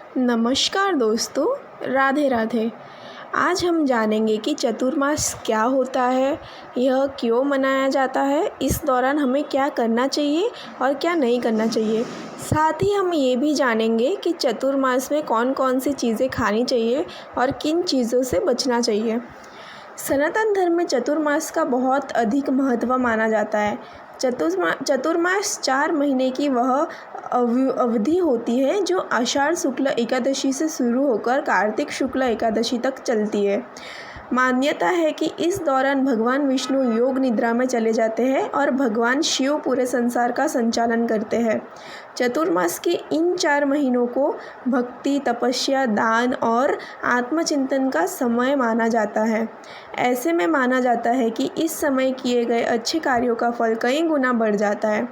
नमस्कार दोस्तों, राधे राधे। आज हम जानेंगे कि चतुर्मास क्या होता है, यह क्यों मनाया जाता है, इस दौरान हमें क्या करना चाहिए और क्या नहीं करना चाहिए। साथ ही हम ये भी जानेंगे कि चतुर्मास में कौन कौन सी चीज़ें खानी चाहिए और किन चीज़ों से बचना चाहिए। सनातन धर्म में चतुर्मास का बहुत अधिक महत्व माना जाता है। चतुर्मास 4 महीने की वह अवधि होती है जो आषाढ़ शुक्ल एकादशी से शुरू होकर कार्तिक शुक्ल एकादशी तक चलती है। मान्यता है कि इस दौरान भगवान विष्णु योग निद्रा में चले जाते हैं और भगवान शिव पूरे संसार का संचालन करते हैं। चतुर्मास के इन 4 महीनों को भक्ति, तपस्या, दान और आत्मचिंतन का समय माना जाता है। ऐसे में माना जाता है कि इस समय किए गए अच्छे कार्यों का फल कई गुना बढ़ जाता है।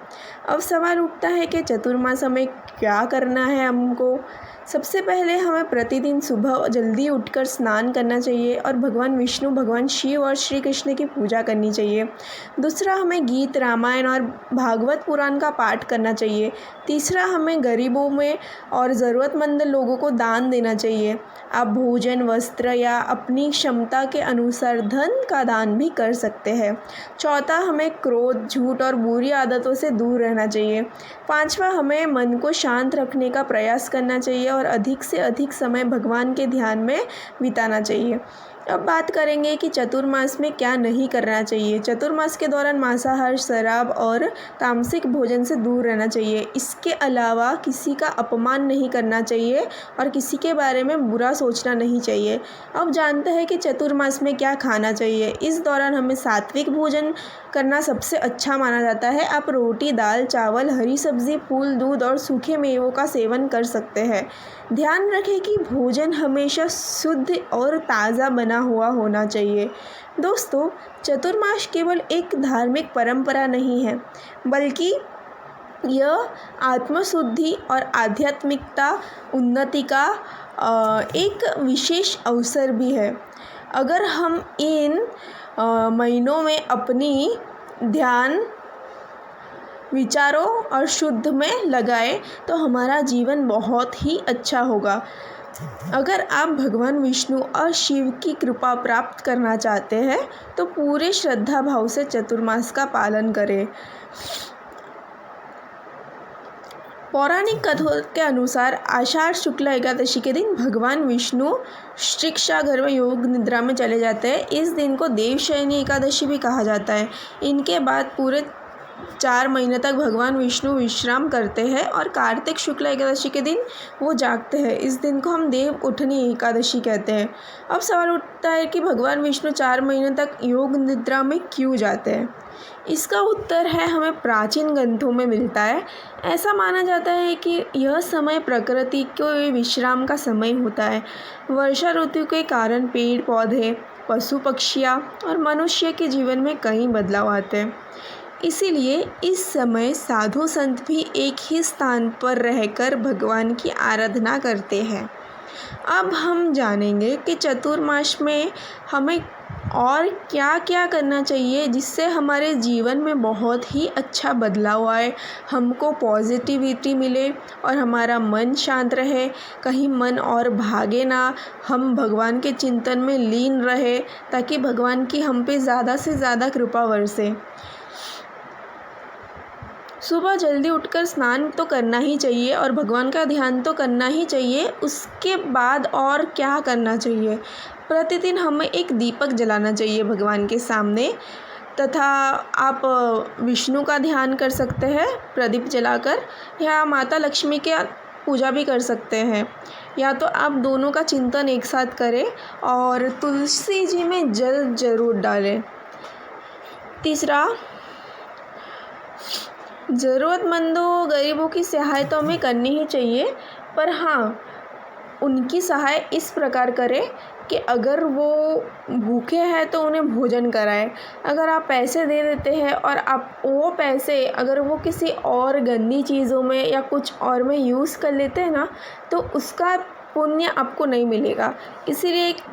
अब सवाल उठता है कि चतुर्मास में क्या करना है हमको। सबसे पहले हमें प्रतिदिन सुबह जल्दी उठकर स्नान करना चाहिए और भगवान विष्णु, भगवान शिव और श्री कृष्ण की पूजा करनी चाहिए। दूसरा, हमें गीत, रामायण और भागवत पुराण का पाठ करना चाहिए। तीसरा, हमें गरीबों में और ज़रूरतमंद लोगों को दान देना चाहिए। आप भोजन, वस्त्र या अपनी क्षमता के अनुसार धन का दान भी कर सकते हैं। चौथा, हमें क्रोध, झूठ और बुरी आदतों से दूर रहना चाहिए। पांचवा, हमें मन को शांत रखने का प्रयास करना चाहिए और अधिक से अधिक समय भगवान के ध्यान में बिताना चाहिए। अब बात करेंगे कि चतुर्मास में क्या नहीं करना चाहिए। चतुर्मास के दौरान मांसाहार, शराब और तामसिक भोजन से दूर रहना चाहिए। इसके अलावा किसी का अपमान नहीं करना चाहिए और किसी के बारे में बुरा सोचना नहीं चाहिए। अब जानते हैं कि चतुर्मास में क्या खाना चाहिए। इस दौरान हमें सात्विक भोजन करना सबसे अच्छा माना जाता है। आप रोटी, दाल, चावल, हरी सब्जी, फूल, दूध और सूखे मेवों का सेवन कर सकते हैं। ध्यान रखें कि भोजन हमेशा शुद्ध और ताज़ा बना हुआ होना चाहिए। दोस्तों, चतुर्मास केवल एक धार्मिक परंपरा नहीं है, बल्कि यह आत्मशुद्धि और आध्यात्मिकता उन्नति का एक विशेष अवसर भी है। अगर हम इन महीनों में अपनी ध्यान, विचारों और शुद्ध में लगाए तो हमारा जीवन बहुत ही अच्छा होगा। अगर आप भगवान विष्णु और शिव की कृपा प्राप्त करना चाहते हैं तो पूरे श्रद्धा भाव से चतुर्मास का पालन करें। पौराणिक कथाओं के अनुसार आषाढ़ शुक्ल एकादशी के दिन भगवान विष्णु शिक्षा में योग निद्रा में चले जाते हैं। इस दिन को देवशयनी एकादशी भी कहा जाता है। इनके बाद पूरे 4 महीने तक भगवान विष्णु विश्राम करते हैं और कार्तिक शुक्ल एकादशी के दिन वो जागते हैं। इस दिन को हम देव उठनी एकादशी कहते हैं। अब सवाल उठता है कि भगवान विष्णु 4 महीने तक योग निद्रा में क्यों जाते हैं। इसका उत्तर है हमें प्राचीन ग्रंथों में मिलता है। ऐसा माना जाता है कि यह समय प्रकृति के विश्राम का समय होता है। वर्षा ऋतु के कारण पेड़ पौधे, पशु पक्षियाँ और मनुष्य के जीवन में कई बदलाव आते हैं। इसीलिए इस समय साधु संत भी एक ही स्थान पर रहकर भगवान की आराधना करते हैं। अब हम जानेंगे कि चतुर्मास में हमें और क्या क्या करना चाहिए जिससे हमारे जीवन में बहुत ही अच्छा बदलाव आए, हमको पॉजिटिविटी मिले और हमारा मन शांत रहे, कहीं मन और भागे ना, हम भगवान के चिंतन में लीन रहे ताकि भगवान की हम पे ज़्यादा से ज़्यादा कृपा बरसे। सुबह जल्दी उठकर स्नान तो करना ही चाहिए और भगवान का ध्यान तो करना ही चाहिए। उसके बाद और क्या करना चाहिए, प्रतिदिन हमें एक दीपक जलाना चाहिए भगवान के सामने, तथा आप विष्णु का ध्यान कर सकते हैं प्रदीप जलाकर, या माता लक्ष्मी की पूजा भी कर सकते हैं, या तो आप दोनों का चिंतन एक साथ करें और तुलसी जी में जल जरूर डालें। तीसरा, ज़रूरतमंदों, गरीबों की सहायता हमें करनी ही चाहिए, पर हाँ, उनकी सहाय इस प्रकार करें कि अगर वो भूखे हैं तो उन्हें भोजन कराएं। अगर आप पैसे दे देते हैं और आप वो पैसे अगर वो किसी और गंदी चीज़ों में या कुछ और में यूज़ कर लेते हैं ना, तो उसका पुण्य आपको नहीं मिलेगा। इसीलिए एक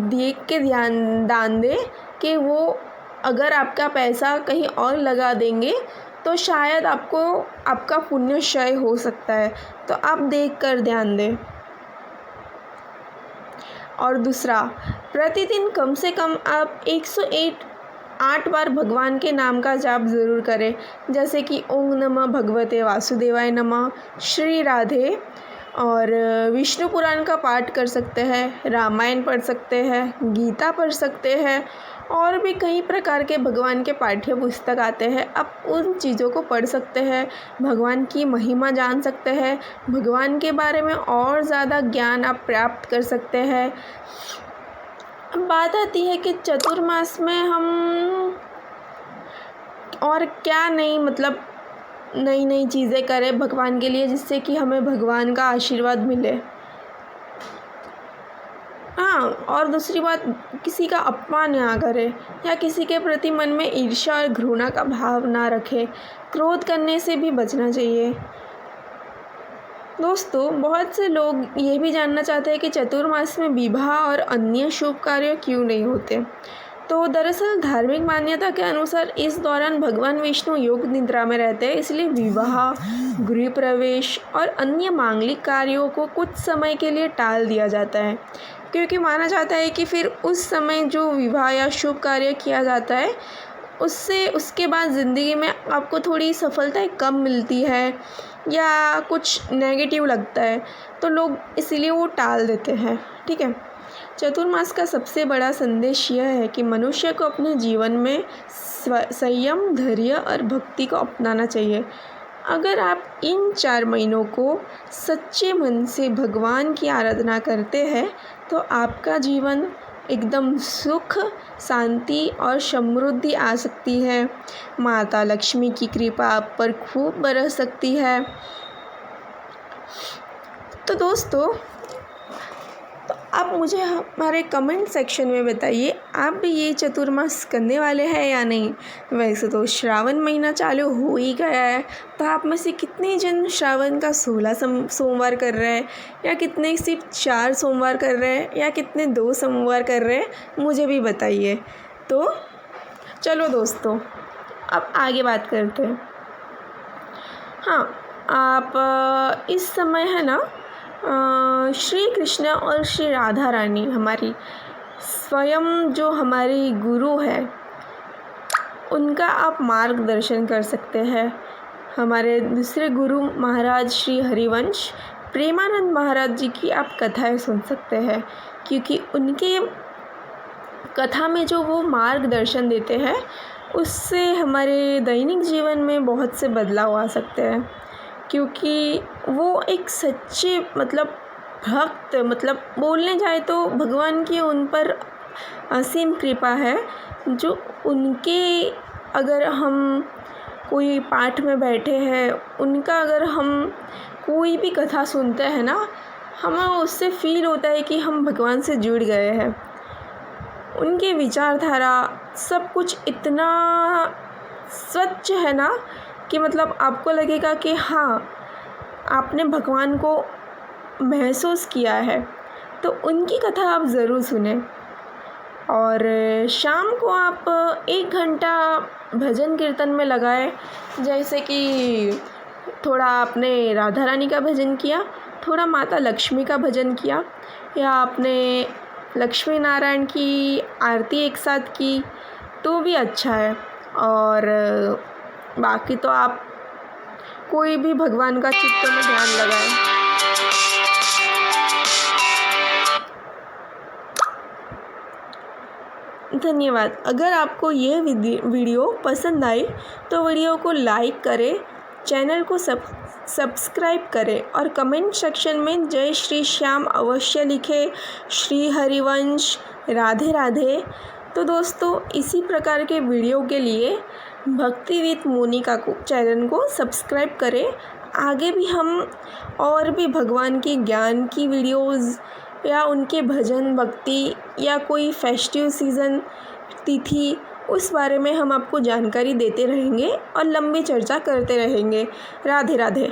देख के दान दें कि वो अगर आपका पैसा कहीं और लगा देंगे तो शायद आपको आपका पुण्य क्षय हो सकता है, तो आप देख कर ध्यान दें। और दूसरा, प्रतिदिन कम से कम आप 108 बार भगवान के नाम का जाप ज़रूर करें, जैसे कि ओम नमः भगवते वासुदेवाय नमः, श्री राधे, और विष्णु पुराण का पाठ कर सकते हैं, रामायण पढ़ सकते हैं, गीता पढ़ सकते हैं, और भी कई प्रकार के भगवान के पाठ्य पुस्तक आते हैं। आप उन चीज़ों को पढ़ सकते हैं, भगवान की महिमा जान सकते हैं, भगवान के बारे में और ज़्यादा ज्ञान आप प्राप्त कर सकते हैं। अब बात आती है कि चतुर्मास में हम और क्या नई नई चीज़ें करें भगवान के लिए, जिससे कि हमें भगवान का आशीर्वाद मिले। हाँ, और दूसरी बात, किसी का अपमान ना करें या किसी के प्रति मन में ईर्ष्या और घृणा का भाव ना रखें। क्रोध करने से भी बचना चाहिए। दोस्तों, बहुत से लोग ये भी जानना चाहते हैं कि चतुर्मास में विवाह और अन्य शुभ कार्य क्यों नहीं होते। तो दरअसल धार्मिक मान्यता के अनुसार इस दौरान भगवान विष्णु योग निद्रा में रहते हैं, इसलिए विवाह, गृह प्रवेश और अन्य मांगलिक कार्यों को कुछ समय के लिए टाल दिया जाता है, क्योंकि माना जाता है कि फिर उस समय जो विवाह या शुभ कार्य किया जाता है उससे उसके बाद ज़िंदगी में आपको थोड़ी सफलताएं कम मिलती है या कुछ नेगेटिव लगता है, तो लोग इसीलिए वो टाल देते हैं। ठीक है। चतुर्मास का सबसे बड़ा संदेश यह है कि मनुष्य को अपने जीवन में संयम, धैर्य और भक्ति को अपनाना चाहिए। अगर आप इन 4 महीनों को सच्चे मन से भगवान की आराधना करते हैं तो आपका जीवन एकदम सुख, शांति और समृद्धि आ सकती है। माता लक्ष्मी की कृपा आप पर खूब बरस सकती है। तो दोस्तों, आप मुझे हमारे कमेंट सेक्शन में बताइए, आप भी ये चतुर्मास करने वाले हैं या नहीं। वैसे तो श्रावण महीना चालू हो ही गया है, तो आप में से कितने जन श्रावण का 16 सोमवार कर रहे हैं, या कितने सिर्फ 4 सोमवार कर रहे हैं, या कितने 2 सोमवार कर रहे हैं, मुझे भी बताइए। तो चलो दोस्तों, अब आगे बात करते हैं। हाँ, आप इस समय है ना श्री कृष्ण और श्री राधा रानी, हमारी स्वयं जो हमारी गुरु है, उनका आप मार्गदर्शन कर सकते हैं। हमारे दूसरे गुरु महाराज श्री हरिवंश प्रेमानंद महाराज जी की आप कथाएं सुन सकते हैं, क्योंकि उनके कथा में जो वो मार्गदर्शन देते हैं उससे हमारे दैनिक जीवन में बहुत से बदलाव आ सकते हैं, क्योंकि वो एक सच्चे भक्त, बोलने जाए तो भगवान की उन पर असीम कृपा है, जो उनके अगर हम कोई पाठ में बैठे हैं, उनका अगर हम कोई भी कथा सुनते हैं ना, हमें उससे फील होता है कि हम भगवान से जुड़ गए हैं। उनकी विचारधारा सब कुछ इतना स्वच्छ है ना कि आपको लगेगा कि हाँ, आपने भगवान को महसूस किया है। तो उनकी कथा आप ज़रूर सुने। और शाम को आप 1 घंटा भजन कीर्तन में लगाए, जैसे कि थोड़ा आपने राधा रानी का भजन किया, थोड़ा माता लक्ष्मी का भजन किया, या आपने लक्ष्मी नारायण की आरती एक साथ की, तो भी अच्छा है। और बाकी तो आप कोई भी भगवान का चित्त में ध्यान लगाएं। धन्यवाद। अगर आपको ये वीडियो पसंद आई तो वीडियो को लाइक करें, चैनल को सब्सक्राइब करें और कमेंट सेक्शन में जय श्री श्याम अवश्य लिखें। श्री हरिवंश, राधे राधे। तो दोस्तों, इसी प्रकार के वीडियो के लिए भक्ति विद मोनिका को चैनल को सब्सक्राइब करें। आगे भी हम और भी भगवान की ज्ञान की वीडियोज़ या उनके भजन, भक्ति या कोई फेस्टिव सीज़न, तिथि, उस बारे में हम आपको जानकारी देते रहेंगे और लंबी चर्चा करते रहेंगे। राधे राधे।